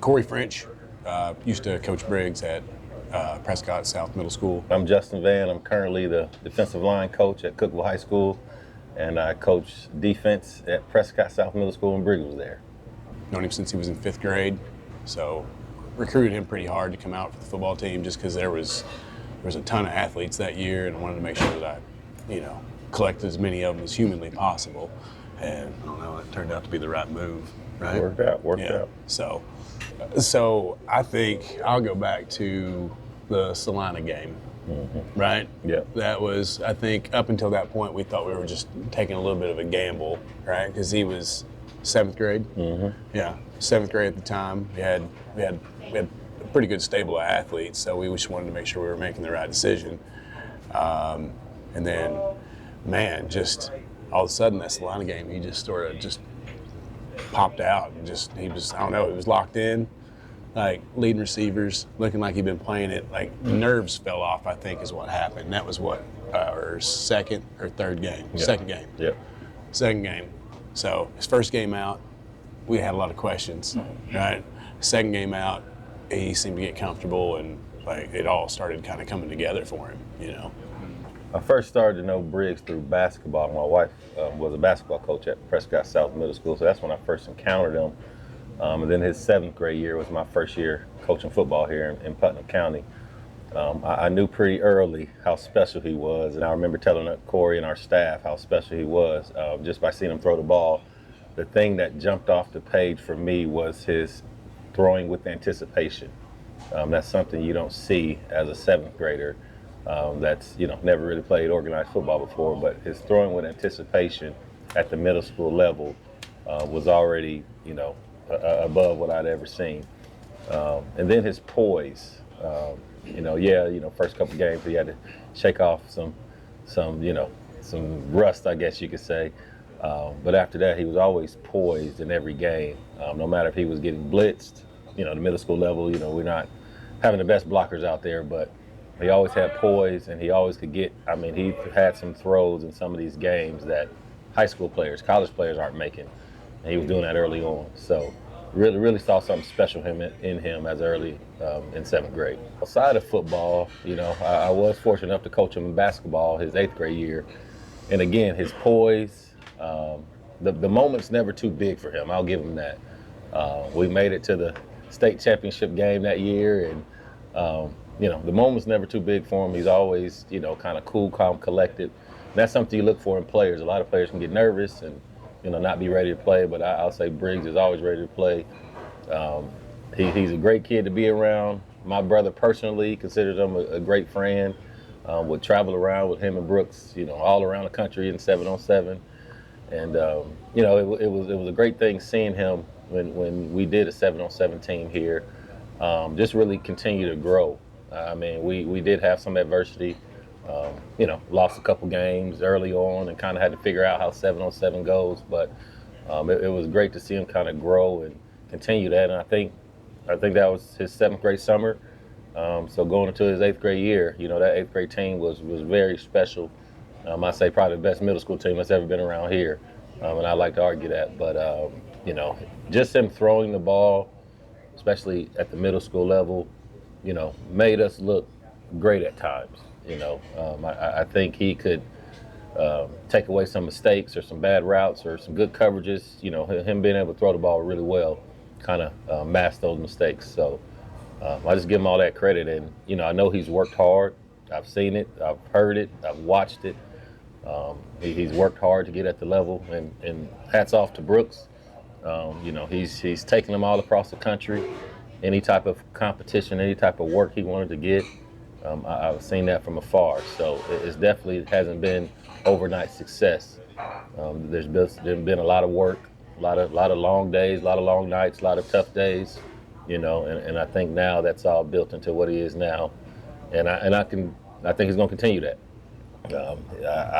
Corey French used to coach Briggs at Prescott South Middle School. I'm Justin Van. I'm currently the defensive line coach at Cookville High School, and I coach defense at Prescott South Middle School, and Briggs was there. Known him since he was in 5th grade, so recruited him pretty hard to come out for the football team just because there was a ton of athletes that year, and I wanted to make sure that I, collected as many of them as humanly possible. And I don't know, it turned out to be the right move, right? Worked out. So I think I'll go back to the Salina game, right? Yeah. That was, I think, up until that point, we thought we were just taking a little bit of a gamble, right? Because he was 7th grade. Yeah, 7th grade at the time. We had a pretty good stable of athletes, so we just wanted to make sure we were making the right decision. And then, man, just all of a sudden, that Salina game, he just sort of just popped out and he was locked in, like leading receivers, looking like he'd been playing it. Like nerves fell off, I think, is what happened. That was what, our second or third game? Yeah. Second game. Yeah. Second game. So his first game out, we had a lot of questions, right? Second game out, he seemed to get comfortable, and like it all started kind of coming together for him, I first started to know Briggs through basketball. My wife was a basketball coach at Prescott South Middle School, so that's when I first encountered him. And then his 7th grade year was my first year coaching football here in Putnam County. I knew pretty early how special he was, and I remember telling Corey and our staff how special he was just by seeing him throw the ball. The thing that jumped off the page for me was his throwing with anticipation. That's something you don't see as a 7th grader. That's never really played organized football before, but his throwing with anticipation at the middle school level was already above what I'd ever seen. And then his poise, first couple games he had to shake off some rust, I guess you could say. But after that, he was always poised in every game, no matter if he was getting blitzed. The middle school level, we're not having the best blockers out there, but he always had poise, and he always could he had some throws in some of these games that high school players, college players aren't making, and he was doing that early on. So really saw something special in him as early in 7th grade. Outside of football, I was fortunate enough to coach him in basketball his 8th grade year. And again, his poise, the moment's never too big for him. I'll give him that. We made it to the state championship game that year, and the moment's never too big for him. He's always, kind of cool, calm, collected. And that's something you look for in players. A lot of players can get nervous and, not be ready to play, but I'll say Briggs is always ready to play. He's a great kid to be around. My brother personally considers him a great friend. Would travel around with him and Brooks, all around the country in 7-on-7. And, it was a great thing seeing him when we did a 7-on-7 team here, just really continue to grow. We did have some adversity, lost a couple games early on and kind of had to figure out how 7-on-7 goes. But it was great to see him kind of grow and continue that. And I think that was his 7th grade summer. So going into his 8th grade year, that 8th grade team was very special. I say probably the best middle school team that's ever been around here. And I like to argue that. But, just him throwing the ball, especially at the middle school level, made us look great at times. I think he could take away some mistakes or some bad routes or some good coverages. Him being able to throw the ball really well kind of masked those mistakes. So I just give him all that credit. And, I know he's worked hard. I've seen it. I've heard it. I've watched it. He's worked hard to get at the level. And hats off to Brooks. He's taken them all across the country. Any type of competition, any type of work he wanted to get, I've seen that from afar. So it definitely hasn't been overnight success. There's been a lot of work, a lot of long days, a lot of long nights, a lot of tough days, and I think now that's all built into what he is now, and I think he's going to continue that.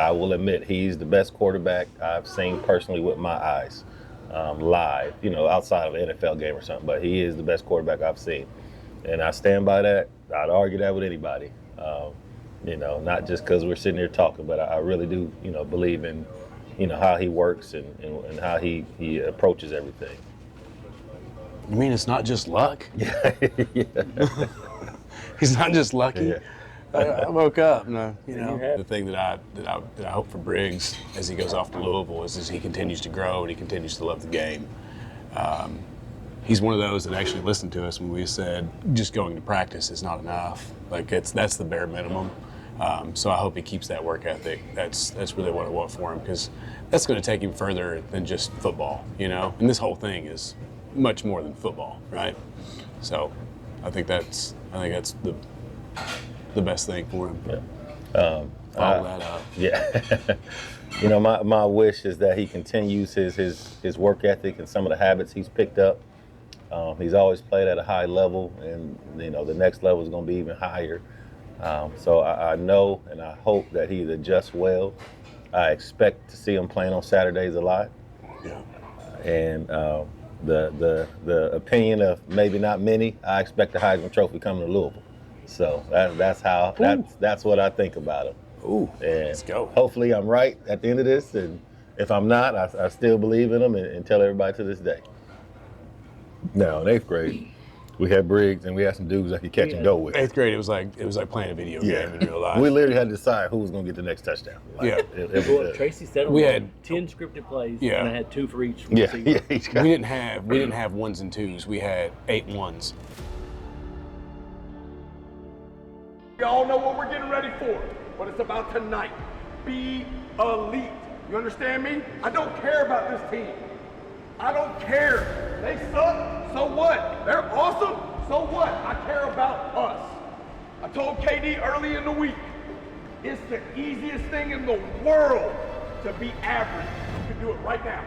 I will admit he's the best quarterback I've seen personally with my eyes. Live, outside of an NFL game or something, but he is the best quarterback I've seen. And I stand by that. I'd argue that with anybody. Not just because we're sitting here talking, but I really do, believe in, how he works and how he approaches everything. You mean it's not just luck? Yeah. He's not just lucky. Yeah. I woke up, and You have- the thing that I hope for Briggs as he goes off to Louisville is he continues to grow and he continues to love the game. He's one of those that actually listened to us when we said just going to practice is not enough. Like that's the bare minimum. So I hope he keeps that work ethic. That's really what I want for him, because that's going to take him further than just football, And this whole thing is much more than football, right? So I think that's the best thing for him. Yeah. Follow that up. Yeah. My wish is that he continues his work ethic and some of the habits he's picked up. He's always played at a high level, and the next level is going to be even higher. So I know and I hope that he adjusts well. I expect to see him playing on Saturdays a lot. Yeah. And the opinion of maybe not many, I expect the Heisman Trophy coming to Louisville. So that's what I think about him. Ooh, and let's go. Hopefully I'm right at the end of this, and if I'm not, I still believe in him and tell everybody to this day. Now in 8th grade, we had Briggs and we had some dudes that could catch and go with. 8th grade, it was like playing a video game in real life. We literally had to decide who was going to get the next touchdown. Tracy said we had 10 scripted plays, Yeah. and I had 2 for each. Yeah, receiver. each guy. We didn't have ones and twos. We had 8 ones. Y'all know what we're getting ready for, but it's about tonight. Be elite. You understand me? I don't care about this team. I don't care. They suck, so what? They're awesome, so what? I care about us. I told KD early in the week, it's the easiest thing in the world to be average. You can do it right now.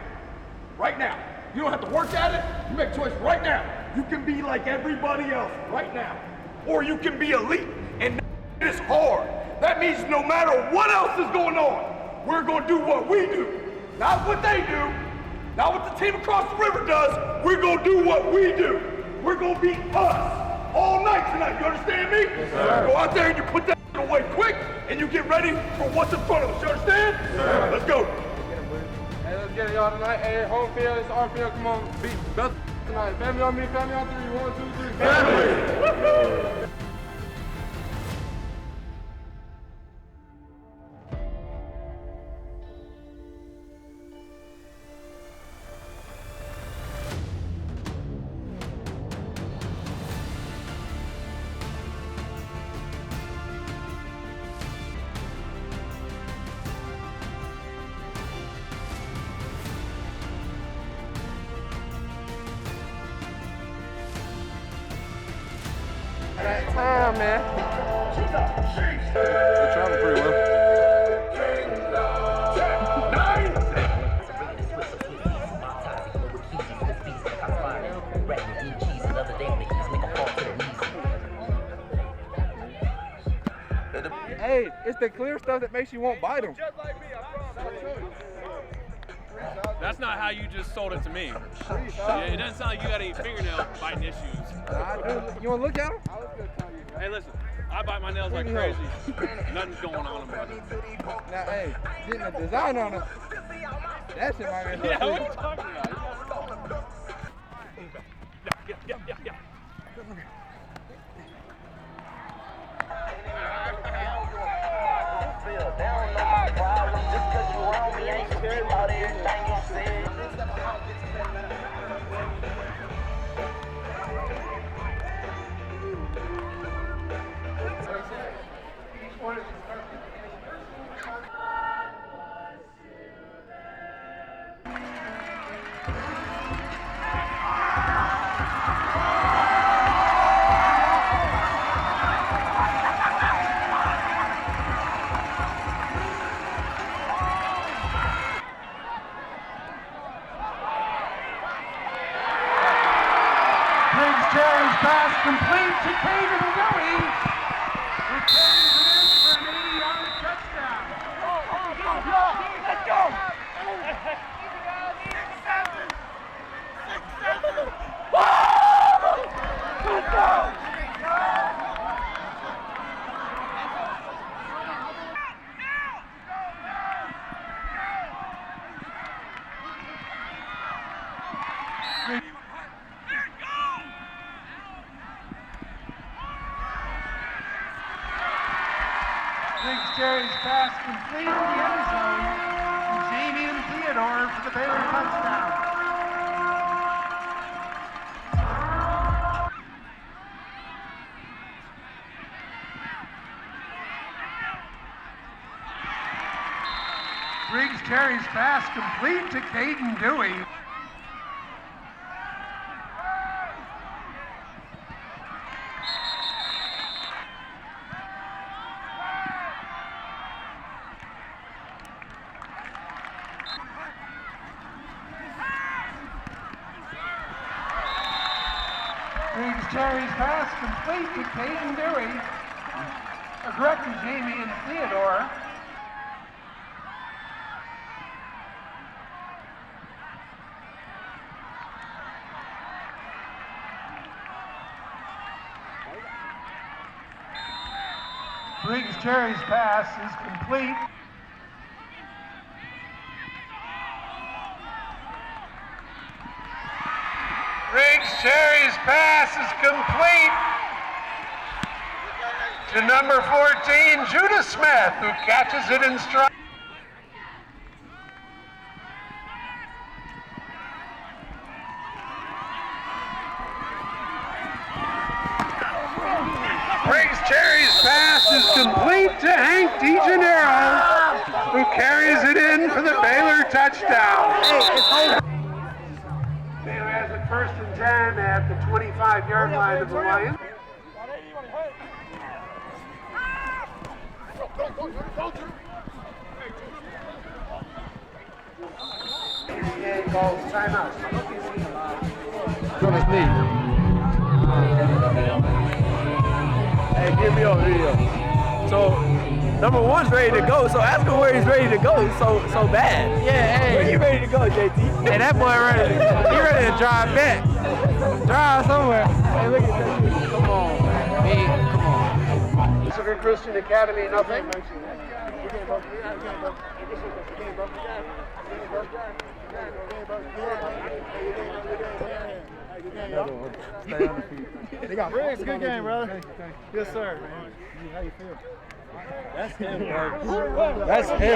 Right now. You don't have to work at it. You make a choice right now. You can be like everybody else right now. Or you can be elite. And it's hard. That means no matter what else is going on, we're going to do what we do. Not what they do. Not what the team across the river does. We're going to do what we do. We're going to be us all night tonight. You understand me? Yes, sir. Go out there and you put that away quick and you get ready for what's in front of us. You understand? Yes, sir. Let's go. Hey, let's get it, y'all, tonight. Hey, home field, it's our field. Come on, be best tonight. Family on me, family on 3. 1, 2, 3. Family! That time, man. They're traveling pretty well. Hey, it's the clear stuff that makes you want to bite them. That's not how you just sold it to me. Yeah, it doesn't sound like you got any fingernail biting issues. I do. You want to look at them? Hey, listen, I bite my nails like crazy. Nothing's going on, brother. Now, hey, getting a design on them, that shit might be Yeah, what are you talking about? Yeah. Briggs carries pass complete to Caden Willie, who carries it in for an 80-yard touchdown. Let's go. 6-7. Let's go. There it goes! pass complete to the end zone. Jamie and Theodore for the Baylor touchdown. Briggs carries pass complete to Caden Dewey. Briggs carries pass complete to Caden Dewey. Correct to Jamie and Theodore. Briggs carries pass is complete. Briggs Cherry's pass is complete to number 14, Judah Smith, who catches it in stride. Briggs Cherry's pass is complete to Hank DeGennaro, who carries it in for the Baylor touchdown. Baylor has it 1st and 10 at the 25-yard line of the Lions. NBA calls timeout. Hey, get me on video. So, number one's ready to go. So ask him where he's ready to go. So bad. Yeah, hey. Where you ready to go, JT? Hey, that boy ready. He ready to drive back. Drive somewhere. Hey, look at that. Come on, man. Hey, come on. Pacific Christian Academy, nothing. They got Briggs, good game, brother. Yes, sir, man. How you feel? That's him, bro. That's him.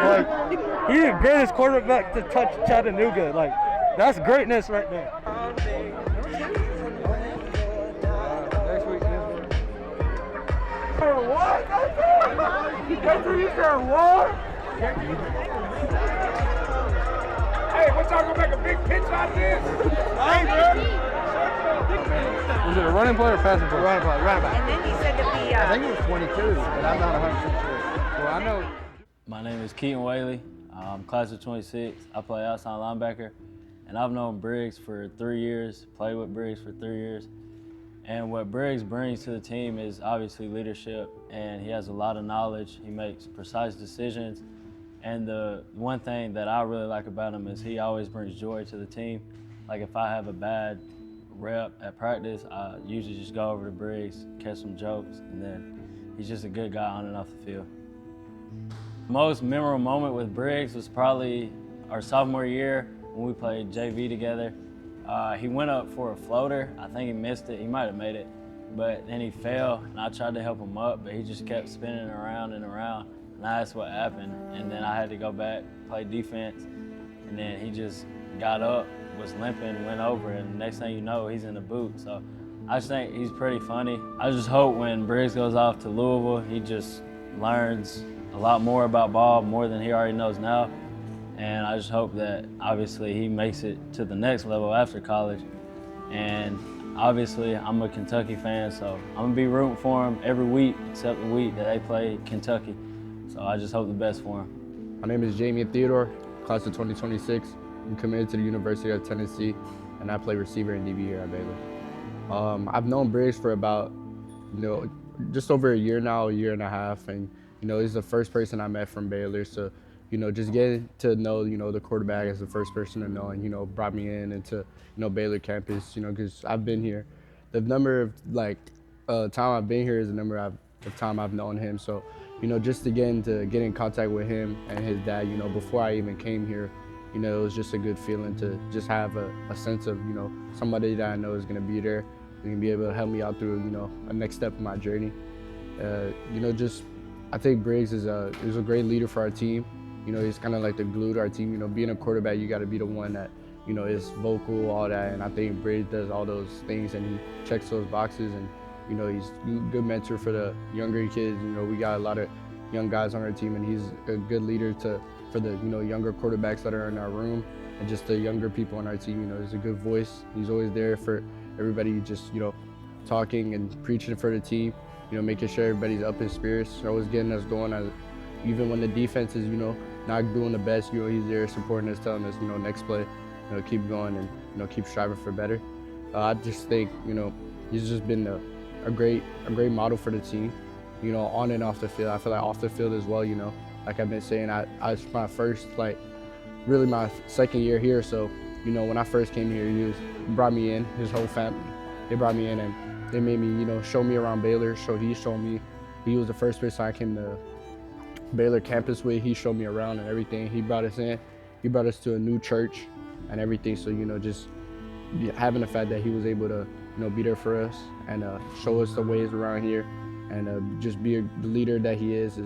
Like, he's the greatest quarterback to touch Chattanooga. Like, that's greatness right there. What? That's what you said, what? Hey, what y'all gonna make a big pitch out of this? Hey, bro. Was it a running play or passing play? Running back. And then he said to be, I think it was 22, but I'm not 100% sure. Well, I know. My name is Keaton Whaley. I'm class of 26. I play outside linebacker, and I've known Briggs for 3 years, played with Briggs for 3 years. And what Briggs brings to the team is obviously leadership, and he has a lot of knowledge. He makes precise decisions. And the one thing that I really like about him is he always brings joy to the team. Like if I have a bad rep at practice, I usually just go over to Briggs, catch some jokes, and then he's just a good guy on and off the field. Most memorable moment with Briggs was probably our sophomore year when we played JV together. He went up for a floater. I think he missed it. He might have made it, but then he fell, and I tried to help him up, but he just kept spinning around and around, and that's what happened. And then I had to go back, play defense, and then he just got up, was limping, went over, and the next thing you know, he's in the boot. So I just think he's pretty funny. I just hope when Briggs goes off to Louisville, he just learns a lot more about ball, more than he already knows now. And I just hope that obviously he makes it to the next level after college. And obviously I'm a Kentucky fan, so I'm gonna be rooting for him every week except the week that they play Kentucky. So I just hope the best for him. My name is Jamie Theodore, class of 2026. I'm committed to the University of Tennessee, and I play receiver and DB here at Baylor. I've known Briggs for about, just over a year now, a year and a half, and he's the first person I met from Baylor. So, just getting to know, the quarterback as the first person to know, and brought me in into, Baylor campus, because I've been here. The number of time I've been here is the number of time I've known him. So, just to get in contact with him and his dad, before I even came here, it was just a good feeling to just have a sense of, somebody that I know is going to be there and be able to help me out through, a next step of my journey. Just I think Briggs is a great leader for our team. You know, he's kind of like the glue to our team. You know, being a quarterback, you got to be the one that, you know, is vocal, all that. And I think Briggs does all those things, and he checks those boxes. And, you know, he's a good mentor for the younger kids. You know, we got a lot of young guys on our team, and he's a good leader for the, you know, younger quarterbacks that are in our room, and just the younger people on our team. You know, he's a good voice. He's always there for everybody, just, you know, talking and preaching for the team, you know, making sure everybody's up in spirits, always getting us going. Even when the defense is, you know, not doing the best, you know, he's there supporting us, telling us, you know, next play, you know, keep going and, you know, keep striving for better. I just think, you know, he's just been a great model for the team, you know, on and off the field. I feel like off the field as well, you know, like I've been saying, I was my first, like, really my second year here. So, you know, when I first came here, he brought me in, his whole family, they brought me in, and they made me, you know, show me around Baylor. He showed me, he was the first person I came to Baylor campus with. He showed me around and everything. He brought us in. He brought us to a new church and everything. So, you know, just having the fact that he was able to, you know, be there for us and show us the ways around here and just be the leader that he is,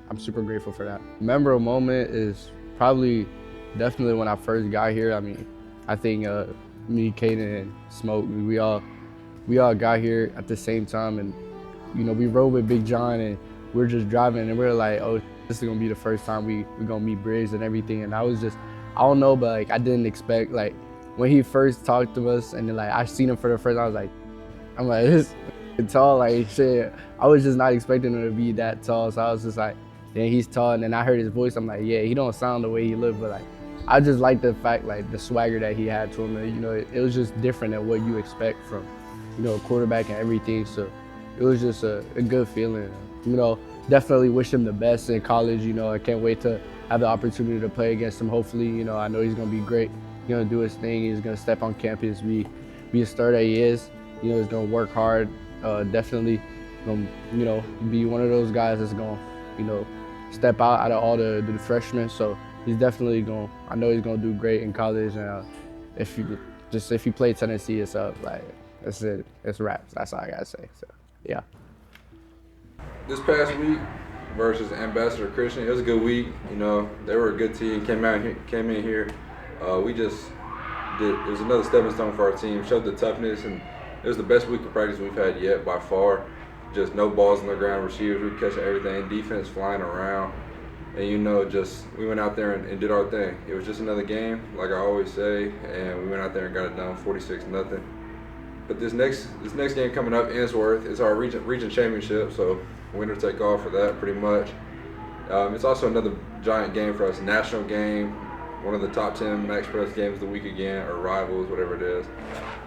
I'm super grateful for that. Memorable moment is probably definitely when I first got here. I mean, I think me, Kaden, and Smoke, we all got here at the same time, and, you know, we rode with Big John, and we're just driving, and we're like, oh, this is gonna be the first time we're gonna meet Briggs and everything. And I was just, I don't know, but like I didn't expect, like when he first talked to us, and then like I seen him for the first time, I'm like, this is tall, like shit. I was just not expecting him to be that tall, so I was just like, yeah, he's tall. And then I heard his voice, I'm like, yeah, he don't sound the way he looked, but like I just like the fact, like the swagger that he had to him. And, you know, it was just different than what you expect from, you know, a quarterback and everything. So it was just a good feeling. You know, definitely wish him the best in college. You know, I can't wait to have the opportunity to play against him. Hopefully, you know, I know he's gonna be great. He's gonna do his thing. He's gonna step on campus, be a star that he is. You know, he's gonna work hard. Definitely gonna, you know, be one of those guys that's gonna, you know, step out of all the freshmen. So he's definitely gonna, I know he's gonna do great in college. And if you play Tennessee, it's up. Like, that's it. It's wraps. That's all I gotta say. So yeah. This past week versus Ambassador Christian, it was a good week. You know, they were a good team. Came in here. We just did. It was another stepping stone for our team. Showed the toughness, and it was the best week of practice we've had yet by far. Just no balls on the ground, receivers we catching everything, defense flying around, and you know, just we went out there and did our thing. It was just another game, like I always say, and we went out there and got it done, 46-0. But this next game coming up, Ainsworth, is our region championship, so winner take all for that, pretty much. It's also another giant game for us, national game, one of the top 10 Max Press games of the week again, or rivals, whatever it is.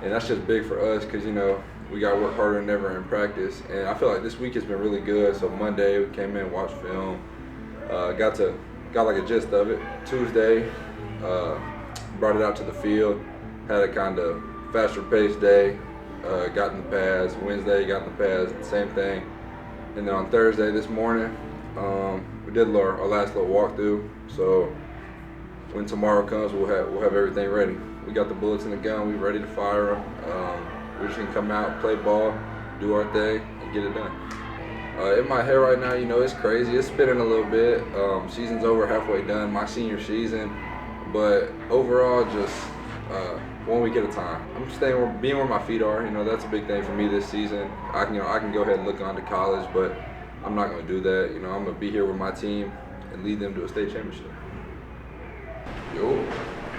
And that's just big for us because, you know, we got to work harder than ever in practice. And I feel like this week has been really good. So Monday, we came in, watched film, got like a gist of it. Tuesday, brought it out to the field, had a kind of faster paced day, got in the pads. Wednesday, got in the pads, same thing. And then on Thursday, this morning, we did our last little walkthrough. So when tomorrow comes, we'll have everything ready. We got the bullets in the gun. We ready to fire them. We're just gonna come out, play ball, do our thing, and get it done. In my head right now, you know, it's crazy. It's spinning a little bit. Season's over, halfway done, my senior season. But overall, just 1 week at a time. I'm being where my feet are. You know, that's a big thing for me this season. I can go ahead and look on to college, but I'm not gonna do that. You know, I'm gonna be here with my team and lead them to a state championship. Yo.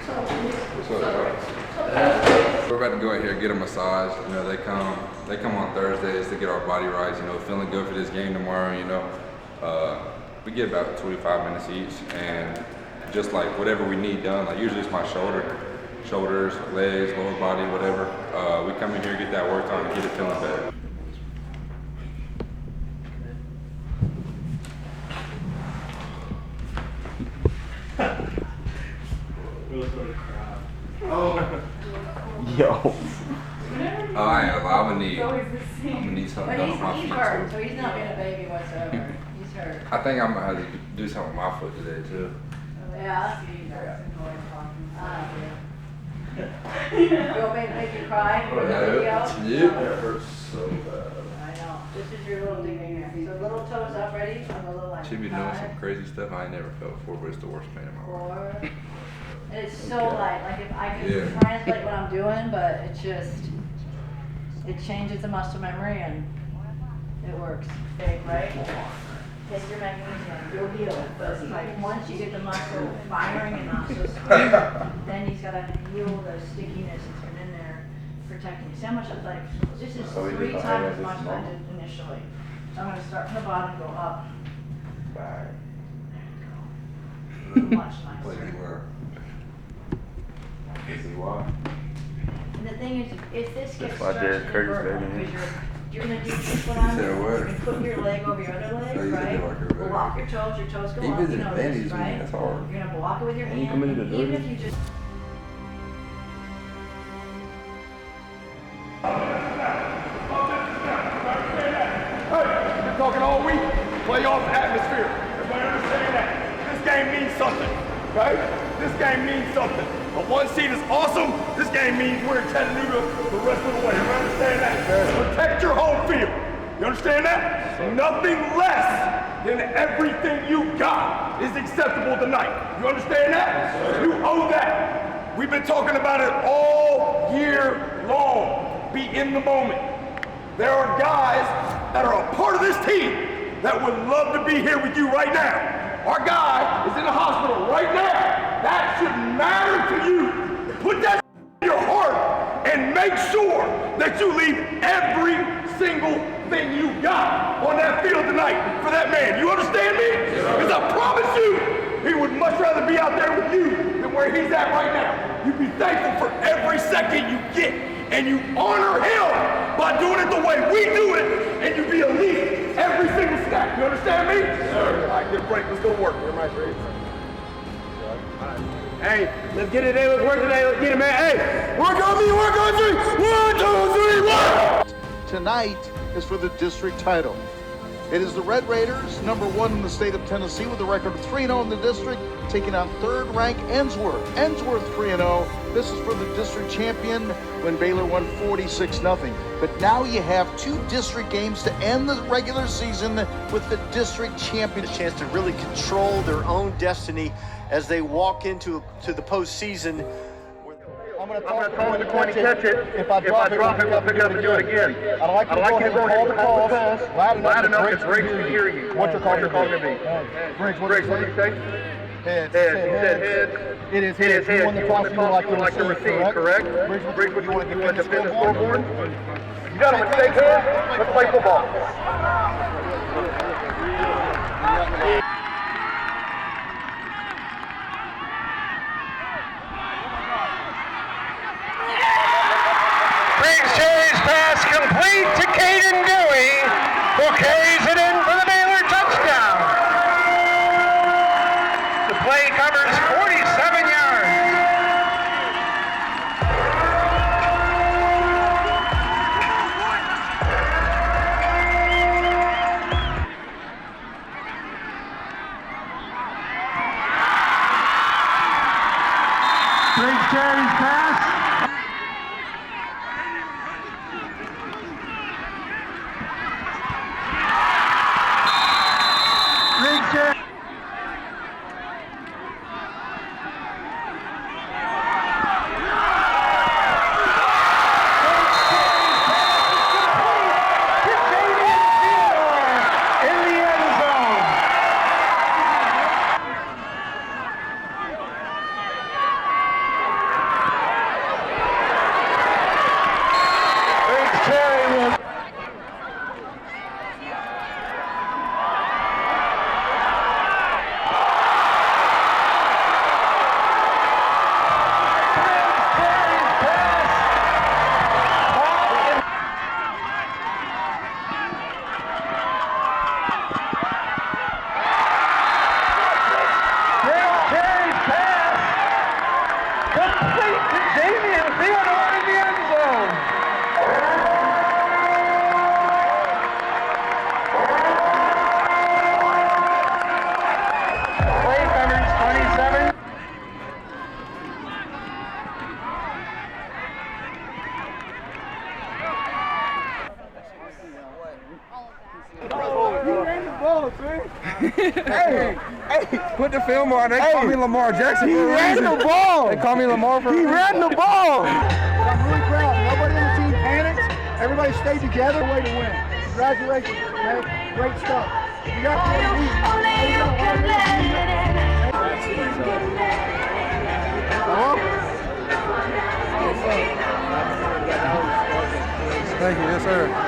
What's up, y'all? We're about to go in here and get a massage. You know, they come on Thursdays to get our body right. You know, feeling good for this game tomorrow. You know, we get about 25 minutes each, and just like whatever we need done. Like usually it's my shoulders, legs, lower body, whatever. We come in here, get that worked on, and get it feeling better. Yo. I ain't gonna lie, I'm gonna need something done on my feet hurt, too. so he's not being a baby whatsoever. He's hurt. I think I'm gonna have to do something with my foot today too. Yeah, that's he's hurt. You want me to make you cry for the video? Yeah. It hurts so bad. I know. Just is your little ding ding here. So little toes up, ready? On the little line. She be doing some crazy stuff I ain't never felt before, but it's the worst pain in my life. 4. And it's so light. Like if I can translate what I'm doing, but it changes the muscle memory and it works. Big, right? Take your magnesium. You'll heal it. But it's like once you get the muscle firing and muscle squeeze, then he's got to heal the stickiness that's been in there protecting you. See how much it's like, this is 3 times as much as I did initially. So I'm going to start from the bottom and go up. Much nicer. And the thing is, if this gets stretched you're going to do just what I'm doing. You're going to put your leg over your other leg, right? Block your toes go up, you know this, right? You're going to block it with your hand, even if you just... Been talking all week, playoff atmosphere. Everybody understand that? This game means something, right? This game means something. A 1 seed is awesome. This game means we're in Chattanooga the rest of the way. Everybody understand that? Protect your home field. You understand that? Nothing less than everything you got is acceptable tonight. You understand that? You owe that. We've been talking about it all year long. Be in the moment. There are guys that are a part of this team that would love to be here with you right now. Our guy is in the hospital right now. That should matter to you. Put that in your heart and make sure that you leave every single thing you got on that field tonight for that man. You understand me? Because I promise you, he would much rather be out there with you than where he's at right now. You be thankful for every second you get, and you honor him by doing it the way we do it, and you be elite every single snap. You understand me? Sure. All right, get a break. Let's go to work. Everybody ready? Hey, let's get it in. Let's work today. Let's get it, man. Hey, work on me. Work on 3. 1, 2, 3, 1. Tonight is for the district title. It is the Red Raiders, #1 in the state of Tennessee, with a record of 3-0 in the district, taking on 3rd-ranked Ensworth. Ensworth 3-0. This is for the district champion when Baylor won 46-0. But now you have 2 district games to end the regular season with the district champion. A chance to really control their own destiny as they walk into the postseason. I'm going to toss the coin and catch it. If I drop it, we'll pick it up and do it again. I'd like you to go ahead and call the pass loud enough that Briggs can hear you. What's your call going to be? Briggs, what do you say? Heads. It is heads. You won the toss, you would like to receive, correct? Briggs, would you want to defend the scoreboard? You got him, take heads. Let's play football. Briggs carries pass complete to Caden Dewey, who carries it in for the Baylor touchdown. The play covers 47 yards. Briggs carries pass. all of that. Hey, put the film on. They call me Lamar Jackson. He ran the ball. They call me Lamar for He ran the ball. I'm really proud. Nobody on the team panicked. Everybody stayed together. Way to win. Congratulations, man. Great stuff. You got Thank you. Yes, sir.